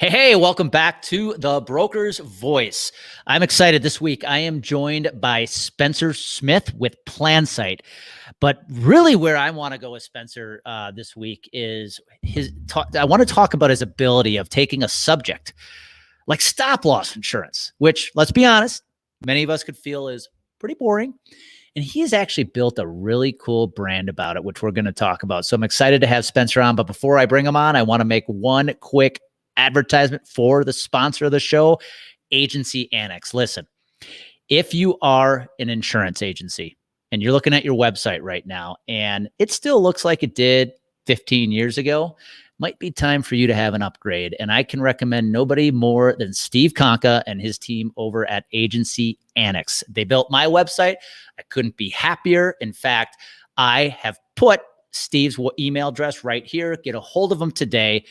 Hey, welcome back to The Broker's Voice. I'm excited this week. I am joined by Spencer Smith with Plansight. But really where I want to go with Spencer this week is I want to talk about his ability of taking a subject like stop loss insurance, which, let's be honest, many of us could feel is pretty boring. And he has actually built a really cool brand about it, which we're going to talk about. So I'm excited to have Spencer on. But before I bring him on, I want to make one quick advertisement for the sponsor of the show, Agency Annex. Listen, if you are an insurance agency and you're looking at your website right now and it still looks like it did 15 years ago, might be time for you to have an upgrade. And I can recommend nobody more than Steve Conca and his team over at Agency Annex. They built my website. I couldn't be happier. In fact, I have put Steve's email address right here. Get a hold of him today.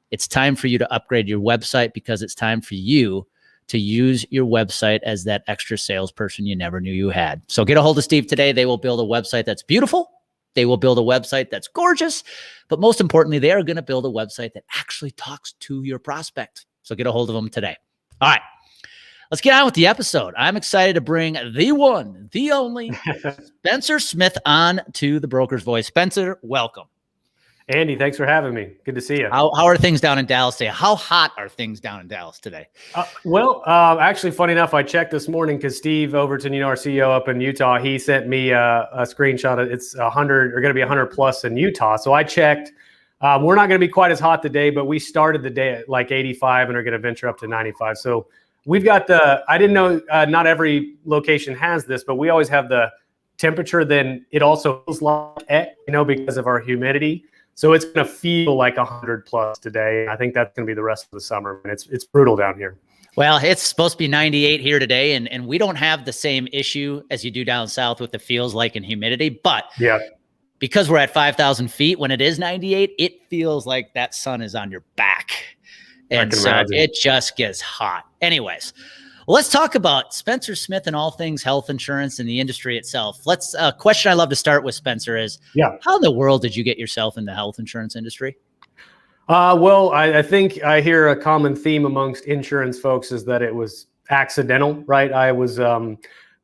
It's time for you to upgrade your website because it's time for you to use your website as that extra salesperson you never knew you had. So get a hold of Steve today. They will build a website that's beautiful. They will build a website that's gorgeous. But most importantly, they are going to build a website that actually talks to your prospect. So get a hold of them today. All right, let's get on with the episode. I'm excited to bring the one, the only Spencer Smith on to The Broker's Voice. Spencer, welcome. Andy, thanks for having me. Good to see you. How are things down in Dallas today? How hot are things down in Dallas today? Actually, funny enough, I checked this morning because Steve Overton, our CEO up in Utah, he sent me a screenshot. It's 100 or going to be 100 plus in Utah. So I checked. We're not going to be quite as hot today, but we started the day at like 85 and are going to venture up to 95. So we've got I didn't know not every location has this, but we always have the temperature. Then it also feels like, because of our humidity. So it's going to feel like 100 plus today. I think that's going to be the rest of the summer. And it's brutal down here. Well, it's supposed to be 98 here today. And we don't have the same issue as you do down south with the feels like and humidity. But yeah, because we're at 5,000 feet, when it is 98, it feels like that sun is on your back. And so imagine. It just gets hot. Anyways, let's talk about Spencer Smith and all things health insurance and the industry itself. A question I love to start with, Spencer, is how in the world did you get yourself in the health insurance industry? Well, I think I hear a common theme amongst insurance folks is that it was accidental, right? I was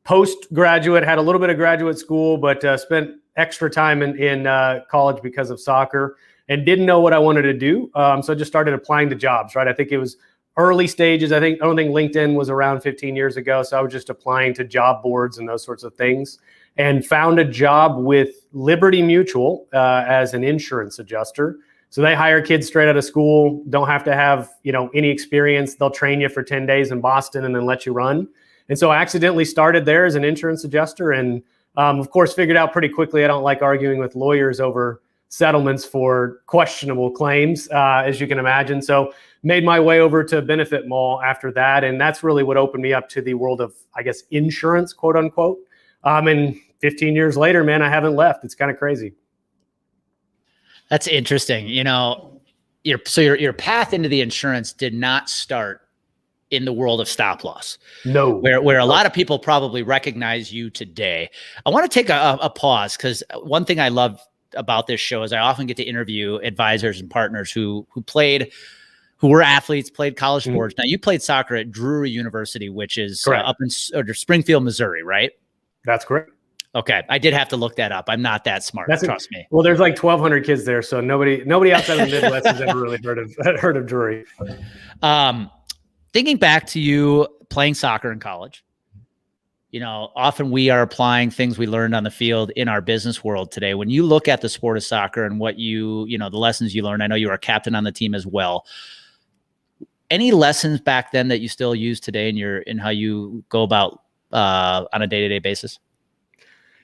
postgraduate, had a little bit of graduate school, but spent extra time in college because of soccer and didn't know what I wanted to do. So I just started applying to jobs, right? I think it was early stages. I don't think LinkedIn was around 15 years ago. So I was just applying to job boards and those sorts of things and found a job with Liberty Mutual as an insurance adjuster. So they hire kids straight out of school, don't have to have, any experience. They'll train you for 10 days in Boston and then let you run. And so I accidentally started there as an insurance adjuster and of course figured out pretty quickly I don't like arguing with lawyers over settlements for questionable claims, as you can imagine. So made my way over to Benefit Mall after that. And that's really what opened me up to the world of, I guess, insurance, quote unquote. And 15 years later, man, I haven't left. It's kind of crazy. That's interesting. Your path into the insurance did not start in the world of stop loss. No. Where a lot of people probably recognize you today. I want to take a pause because one thing I love about this show is I often get to interview advisors and partners who were athletes, played college sports. Now you played soccer at Drury University, which is up in Springfield, Missouri, right? That's correct. Okay. I did have to look that up. I'm not that smart. Trust me. Well, there's like 1,200 kids there. So nobody outside of the Midwest has ever really heard of Drury. Thinking back to you playing soccer in college, often we are applying things we learned on the field in our business world today. When you look at the sport of soccer and what the lessons you learned, I know you were a captain on the team as well. Any lessons back then that you still use today in how you go about on a day-to-day basis?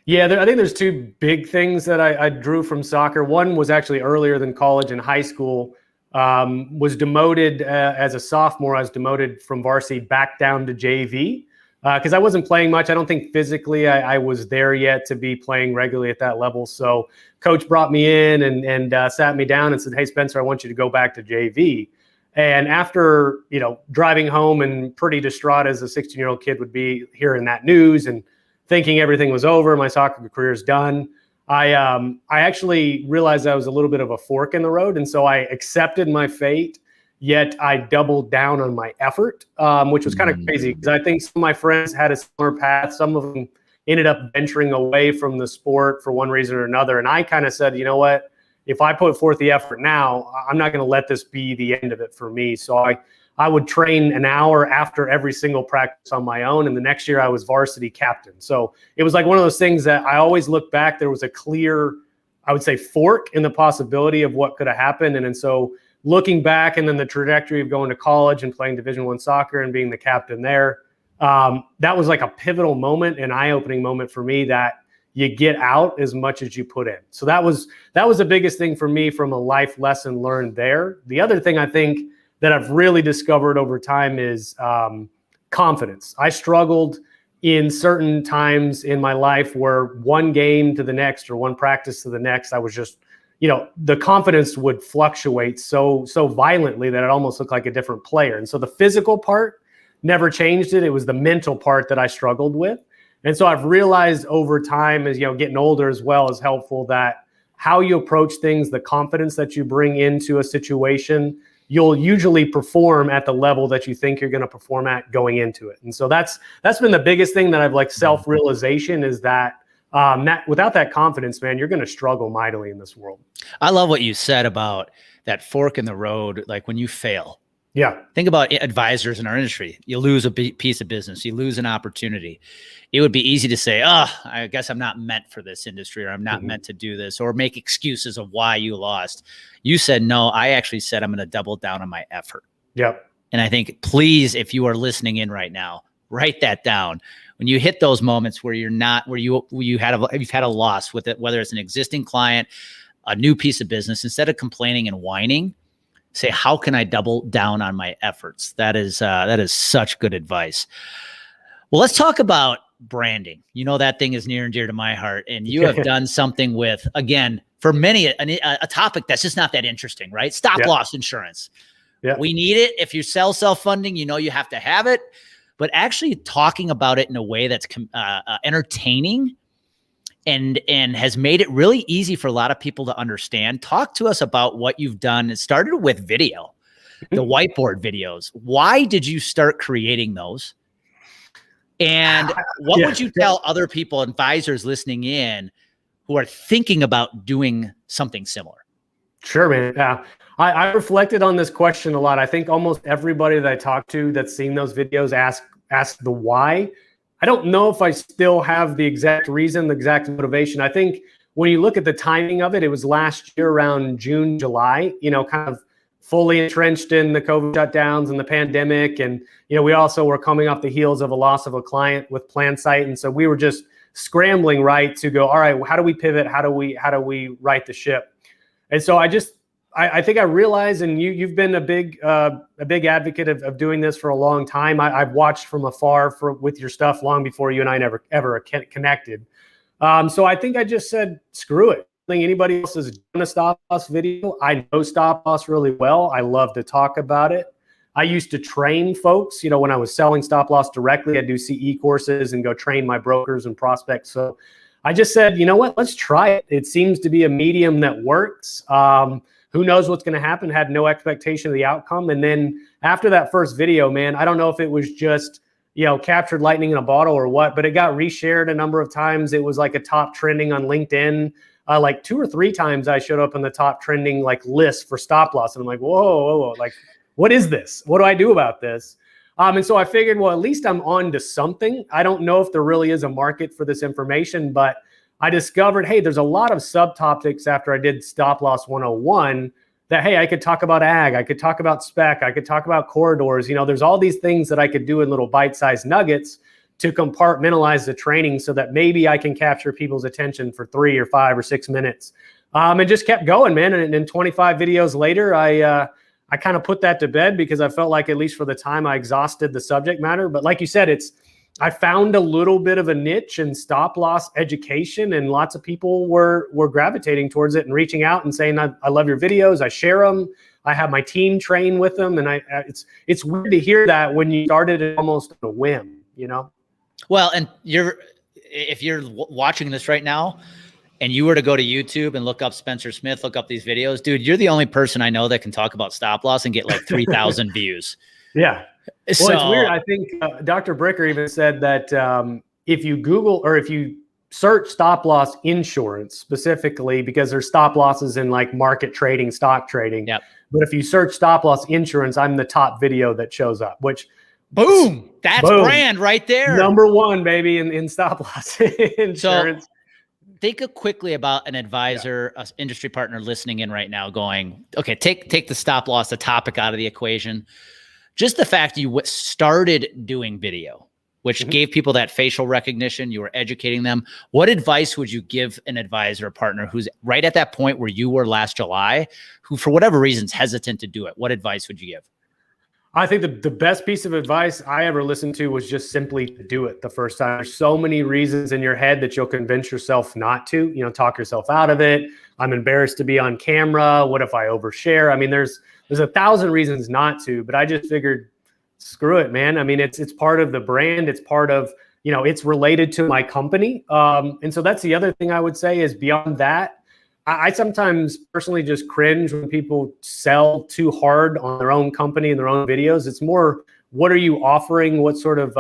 Yeah, I think there's two big things that I drew from soccer. One was actually earlier than college and high school. Was demoted as a sophomore. I was demoted from varsity back down to JV because I wasn't playing much. I don't think physically I was there yet to be playing regularly at that level. So coach brought me in and sat me down and said, "Hey, Spencer, I want you to go back to JV." And after, driving home and pretty distraught as a 16-year-old kid would be hearing that news and thinking everything was over, my soccer career is done, I actually realized I was a little bit of a fork in the road. And so I accepted my fate, yet I doubled down on my effort, which was kind of crazy because I think some of my friends had a similar path. Some of them ended up venturing away from the sport for one reason or another. And I kind of said, you know what, if I put forth the effort now, I'm not going to let this be the end of it for me. So I would train an hour after every single practice on my own. And the next year I was varsity captain. So it was like one of those things that I always look back. There was a clear, I would say, fork in the possibility of what could have happened. And so looking back, and then the trajectory of going to college and playing Division I soccer and being the captain there, that was like a pivotal moment, an eye-opening moment for me that you get out as much as you put in. So that was the biggest thing for me from a life lesson learned there. The other thing I think that I've really discovered over time is confidence. I struggled in certain times in my life where one game to the next or one practice to the next, I was just, the confidence would fluctuate so violently that it almost looked like a different player. And so the physical part never changed it. It was the mental part that I struggled with. And so I've realized over time, as getting older as well, is helpful, that how you approach things, the confidence that you bring into a situation, you'll usually perform at the level that you think you're going to perform at going into it. And so that's been the biggest thing that I've self-realization is that without that confidence, man, you're going to struggle mightily in this world. I love what you said about that fork in the road. Like when you fail, think about advisors in our industry. You lose a piece of business, you lose an opportunity. It would be easy to say, I guess I'm not meant for this industry, or I'm not meant to do this, or make excuses of why you lost. You said, no, I actually said, I'm going to double down on my effort. Yep. And I think, please, if you are listening in right now, write that down. When you hit those moments where you've had a loss with it, whether it's an existing client, a new piece of business, instead of complaining and whining, say, how can I double down on my efforts? That is such good advice. Well, let's talk about branding. That thing is near and dear to my heart. And you have done something with, again, for many, a topic that's just not that interesting, right? Stop loss insurance. We need it. If you sell self-funding, you have to have it. But actually talking about it in a way that's entertaining and has made it really easy for a lot of people to understand. Talk to us about what you've done. It started with video, the whiteboard videos. Why did you start creating those? And what would you tell other people, advisors listening in, who are thinking about doing something similar? Sure, man. I reflected on this question a lot. I think almost everybody that I talk to that's seen those videos ask the why. I don't know if I still have the exact reason, the exact motivation. I think when you look at the timing of it, it was last year around June, July, kind of fully entrenched in the COVID shutdowns and the pandemic. And, we also were coming off the heels of a loss of a client with Plansight. And so we were just scrambling, right, to go, all right, how do we pivot? How do we right the ship? And so I think I realized, and you've been a big advocate of doing this for a long time. I've watched from afar with your stuff long before you and I ever connected. So I think I just said, screw it. I think anybody else has done a stop loss video. I know stop loss really well. I love to talk about it. I used to train folks, when I was selling stop loss directly, I'd do CE courses and go train my brokers and prospects. So I just said, you know what, let's try it. It seems to be a medium that works. Who knows what's going to happen? Had no expectation of the outcome. And then after that first video, man, I don't know if it was just, captured lightning in a bottle or what, but it got reshared a number of times. It was like a top trending on LinkedIn. Like 2 or 3 times I showed up in the top trending list for stop loss. And I'm like, whoa, what is this? What do I do about this? And so I figured, well, at least I'm on to something. I don't know if there really is a market for this information, but I discovered, hey, there's a lot of subtopics after I did Stop Loss 101 that, hey, I could talk about ag, I could talk about spec, I could talk about corridors. There's all these things that I could do in little bite-sized nuggets to compartmentalize the training so that maybe I can capture people's attention for 3 or 5 or 6 minutes. And just kept going, man. And then 25 videos later, I kind of put that to bed because I felt like, at least for the time, I exhausted the subject matter. But like you said, I found a little bit of a niche in stop loss education, and lots of people were gravitating towards it and reaching out and saying, I love your videos. I share them. I have my team train with them. And it's weird to hear that when you started it almost on a whim, Well, and if you're watching this right now and you were to go to YouTube and look up Spencer Smith, look up these videos, dude, you're the only person I know that can talk about stop loss and get like 3,000 views. Yeah. Well, So it's weird. I think Dr. Bricker even said that if you Google or if you search stop loss insurance specifically, because there's stop losses in like market trading, stock trading. Yep. But if you search stop loss insurance, I'm the top video that shows up, which boom, that's brand right there. Number one, baby, in stop loss insurance. So think quickly about an advisor, an industry partner listening in right now going, okay, take the stop loss, the topic out of the equation. Just the fact you started doing video, which gave people that facial recognition, you were educating them. What advice would you give an advisor or partner who's right at that point where you were last July, who for whatever reason's hesitant to do it? What advice would you give? I think the best piece of advice I ever listened to was just simply to do it the first time. There's so many reasons in your head that you'll convince yourself not to, talk yourself out of it. I'm embarrassed to be on camera. What if I overshare? I mean, there's 1,000 reasons not to, but I just figured, screw it, man. I mean, it's part of the brand. It's part of, it's related to my company. And so that's the other thing I would say is beyond that, I sometimes personally just cringe when people sell too hard on their own company and their own videos. It's more, what are you offering? What sort of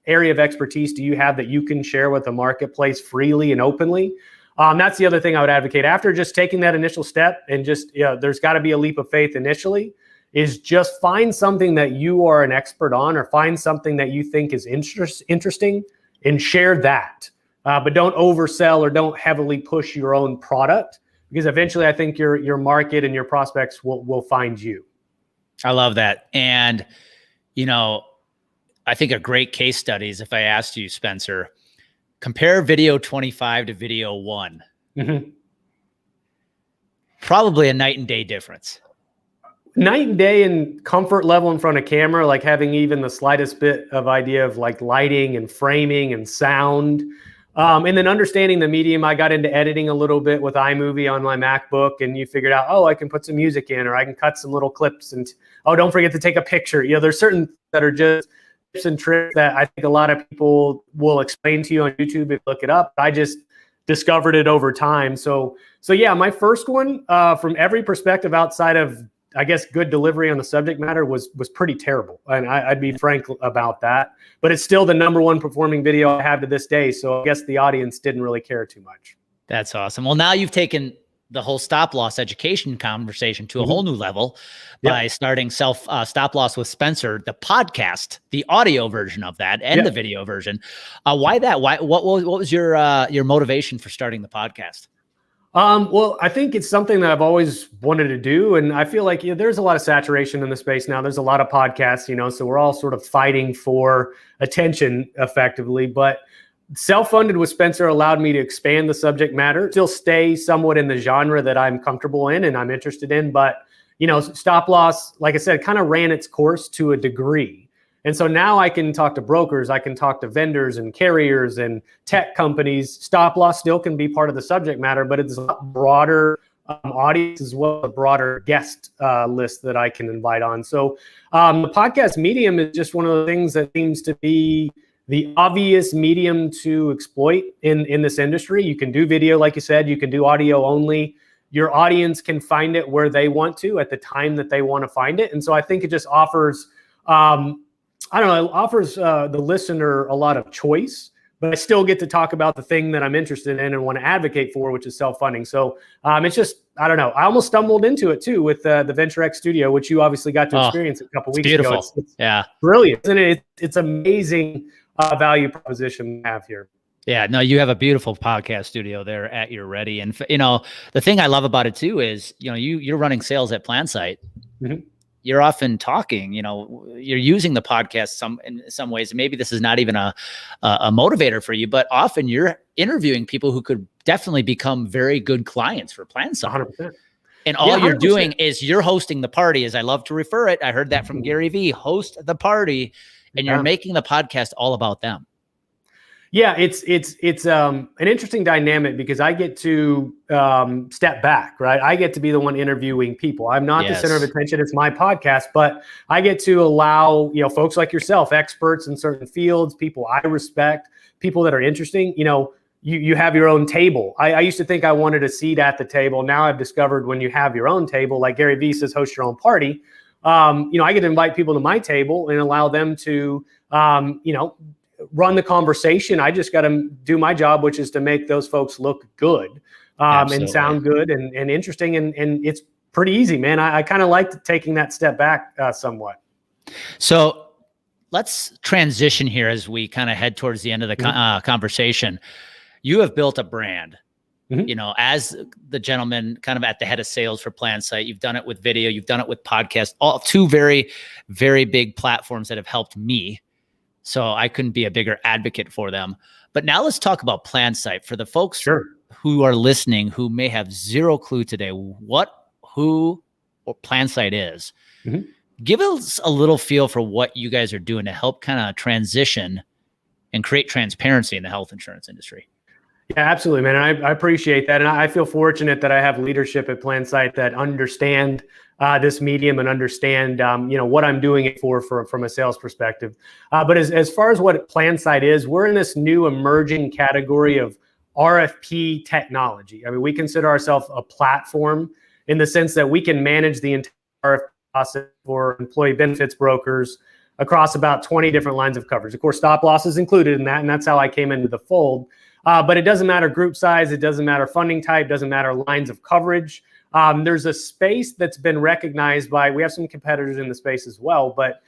area of expertise do you have that you can share with the marketplace freely and openly? That's the other thing I would advocate after just taking that initial step and just, there's got to be a leap of faith initially, is just find something that you are an expert on or find something that you think is interesting and share that. But don't oversell or don't heavily push your own product, because eventually I think your market and your prospects will find you. I love that. And, I think a great case study is if I asked you, Spencer, compare video 25 to video 1. Mm-hmm. Probably a night and day difference. Night and day in comfort level in front of camera, like having even the slightest bit of idea of like lighting and framing and sound. And then understanding the medium, I got into editing a little bit with iMovie on my MacBook, and you figured out, I can put some music in, or I can cut some little clips, and don't forget to take a picture. There's certain that are just tips and tricks that I think a lot of people will explain to you on YouTube if you look it up. I just discovered it over time. So yeah, my first one from every perspective outside of, I guess, good delivery on the subject matter was pretty terrible. And I'd be frank about that, but it's still the number one performing video I have to this day. So I guess the audience didn't really care too much. That's awesome. Well, now you've taken the whole stop loss education conversation to a whole new level by starting stop loss with Spencer, the podcast, the audio version of that and the video version. Why that? What was your motivation for starting the podcast? Well, I think it's something that I've always wanted to do. And I feel like there's a lot of saturation in the space now. There's a lot of podcasts, so we're all sort of fighting for attention effectively. But Selffunded with Spencer allowed me to expand the subject matter, still stay somewhat in the genre that I'm comfortable in and I'm interested in. But, stop loss, like I said, kind of ran its course to a degree. And so now I can talk to brokers, I can talk to vendors and carriers and tech companies. Stop loss still can be part of the subject matter, but it's a lot broader audience as well, a broader guest list that I can invite on. So the podcast medium is just one of the things that seems to be the obvious medium to exploit in this industry. You can do video, like you said, you can do audio only. Your audience can find it where they want to at the time that they want to find it. And so I think it just offers it offers the listener a lot of choice, but I still get to talk about the thing that I'm interested in and want to advocate for, which is self-funding. So it's just, I don't know. I almost stumbled into it too with the Venture X Studio, which you obviously got to experience a couple weeks ago. It's brilliant. And it's amazing value proposition we have here. Yeah, no, you have a beautiful podcast studio there at your ready. And, the thing I love about it too is, you're running sales at Plansight. Mm-hmm. You're often talking, you're using the podcast in some ways. Maybe this is not even a motivator for you, but often you're interviewing people who could definitely become very good clients for Plansight. 100%. And all you're doing is you're hosting the party, as I love to refer it. I heard that from Gary Vee, host the party, and you're making the podcast all about them. Yeah, it's an interesting dynamic because I get to step back, right? I get to be the one interviewing people. I'm not the center of attention. It's my podcast, but I get to allow, folks like yourself, experts in certain fields, people I respect, people that are interesting. you have your own table. I used to think I wanted a seat at the table. Now I've discovered when you have your own table, like Gary Vee says, host your own party. I get to invite people to my table and allow them to, run the conversation. I just got to do my job, which is to make those folks look good and sound good and interesting. And it's pretty easy, man. I kind of like taking that step back somewhat. So let's transition here as we kind of head towards the end of the conversation. You have built a brand, as the gentleman kind of at the head of sales for Plansight. You've done it with video, you've done it with podcasts, all two very, very big platforms that have helped me. So I couldn't be a bigger advocate for them. But now let's talk about Plansight for the folks who are listening, who may have zero clue today who Plansight is. Give us a little feel for what you guys are doing to help kind of transition and create transparency in the health insurance industry. Yeah, absolutely, man. And I appreciate that. And I feel fortunate that I have leadership at Plansight that understand this medium and understand, what I'm doing it for from a sales perspective. But as far as what Plansight is, we're in this new emerging category of RFP technology. I mean, we consider ourselves a platform in the sense that we can manage the entire RFP process for employee benefits brokers across about 20 different lines of coverage. Of course, stop loss is included in that, and that's how I came into the fold. But it doesn't matter group size, it doesn't matter funding type, doesn't matter lines of coverage. There's a space that's been recognized we have some competitors in the space as well, but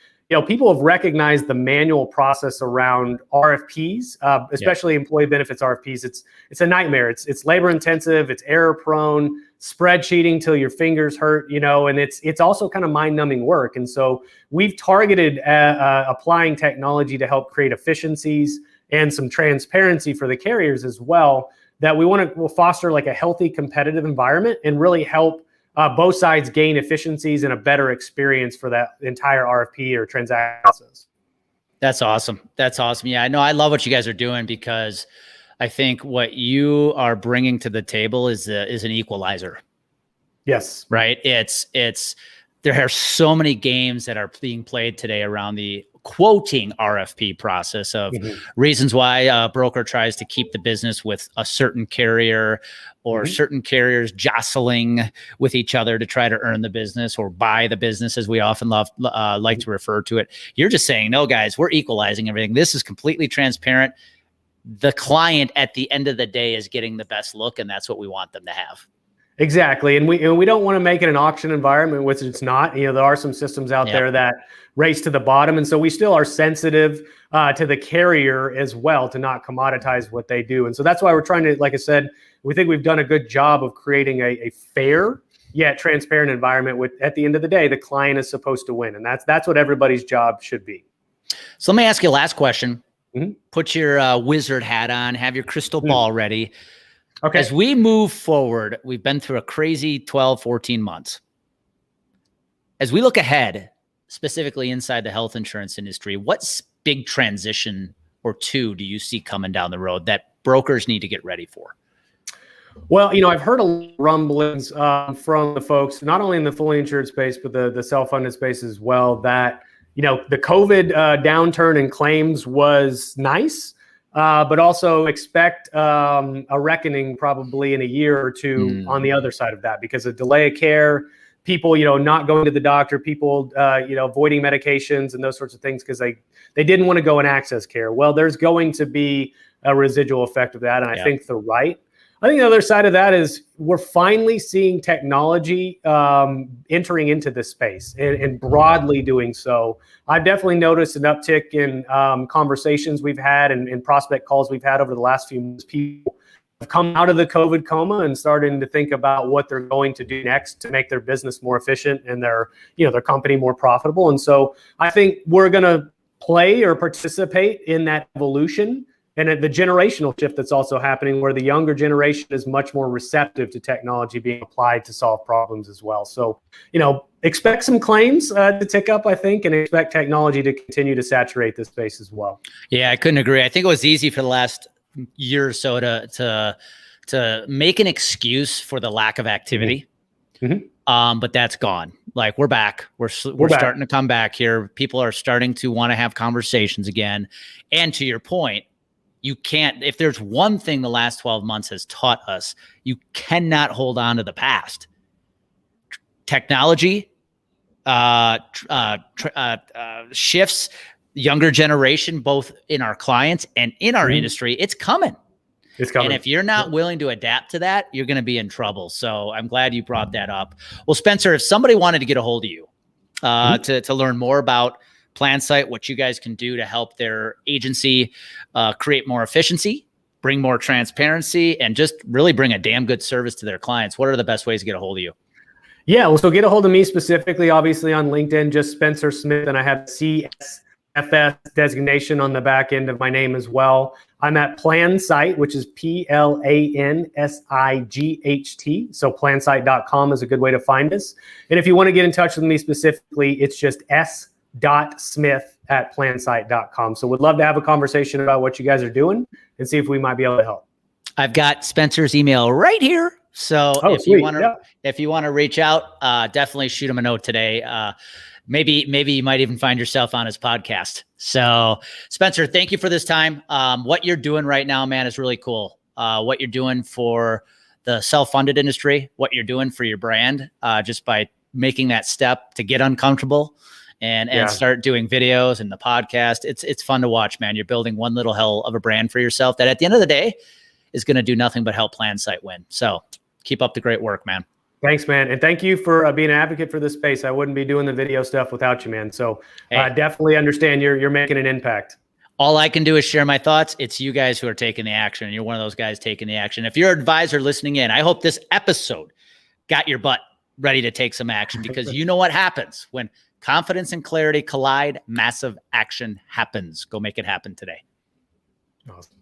people have recognized the manual process around RFPs, especially employee benefits RFPs. It's a nightmare. It's labor intensive, it's error prone, spreadsheeting till your fingers hurt, and it's also kind of mind numbing work. And so we've targeted applying technology to help create efficiencies and some transparency for the carriers as well, that we'll foster like a healthy competitive environment and really help both sides gain efficiencies and a better experience for that entire RFP or transaction process. That's awesome. Yeah, I know. I love what you guys are doing because I think what you are bringing to the table is an equalizer. Yes. Right. There are so many games that are being played today around the quoting RFP process of reasons why a broker tries to keep the business with a certain carrier or certain carriers jostling with each other to try to earn the business or buy the business, as we often like to refer to it. You're just saying, no, guys, we're equalizing everything. This is completely transparent. The client at the end of the day is getting the best look, and that's what we want them to have. Exactly. And we don't want to make it an auction environment, which it's not. There are some systems out there that race to the bottom. And so we still are sensitive to the carrier as well, to not commoditize what they do. And so that's why we're trying to, like I said, we think we've done a good job of creating a fair yet transparent environment with, at the end of the day, the client is supposed to win. And that's what everybody's job should be. So let me ask you a last question. Put your wizard hat on, have your crystal ball ready. Okay. As we move forward, we've been through a crazy 12, 14 months. As we look ahead, specifically inside the health insurance industry, what big transition or two do you see coming down the road that brokers need to get ready for? Well, I've heard a lot of rumblings from the folks, not only in the fully insured space, but the self-funded space as well, that, the COVID downturn in claims was nice. But also expect a reckoning probably in a year or two on the other side of that, because of delay of care, people, not going to the doctor, people, avoiding medications and those sorts of things because they didn't want to go and access care. Well, there's going to be a residual effect of that. And I think I think the other side of that is we're finally seeing technology entering into this space and broadly doing so. I've definitely noticed an uptick in conversations we've had and prospect calls we've had over the last few months. People have come out of the COVID coma and starting to think about what they're going to do next to make their business more efficient and their company more profitable. And so I think we're going to play or participate in that evolution. And the generational shift that's also happening, where the younger generation is much more receptive to technology being applied to solve problems as well. So, expect some claims to tick up, I think, and expect technology to continue to saturate this space as well. Yeah, I couldn't agree. I think it was easy for the last year or so to make an excuse for the lack of activity. But that's gone. Like, we're back. We're starting to come back here. People are starting to want to have conversations again. And to your point, You can't, if there's one thing the last 12 months has taught us, you cannot hold on to the past. Technology shifts, younger generation, both in our clients and in our industry, it's coming. It's coming. And if you're not willing to adapt to that, you're going to be in trouble. So I'm glad you brought that up. Well, Spencer, if somebody wanted to get a hold of you to learn more about Plansight, what you guys can do to help their agency create more efficiency, bring more transparency, and just really bring a damn good service to their clients, what are the best ways to get a hold of you? Yeah, well, so get a hold of me specifically, obviously on LinkedIn, just Spencer Smith, and I have CSFS designation on the back end of my name as well. I'm at Plansight, which is PLANSIGHT. So plansight.com is a good way to find us. And if you want to get in touch with me specifically, it's just s.smith@plansight.com. So would love to have a conversation about what you guys are doing and see if we might be able to help. I've got Spencer's email right here. So if you want to reach out, definitely shoot him a note today. Maybe you might even find yourself on his podcast. So Spencer, thank you for this time. What you're doing right now, man, is really cool. What you're doing for the self-funded industry, what you're doing for your brand, just by making that step to get uncomfortable and start doing videos and the podcast. It's fun to watch, man. You're building one little hell of a brand for yourself that at the end of the day is going to do nothing but help Plansight win. So keep up the great work, man. Thanks, man. And thank you for being an advocate for this space. I wouldn't be doing the video stuff without you, man. So definitely understand you're making an impact. All I can do is share my thoughts. It's you guys who are taking the action. You're one of those guys taking the action. If you're an advisor listening in, I hope this episode got your butt ready to take some action, because you know what happens when confidence and clarity collide, massive action happens. Go make it happen today. Awesome.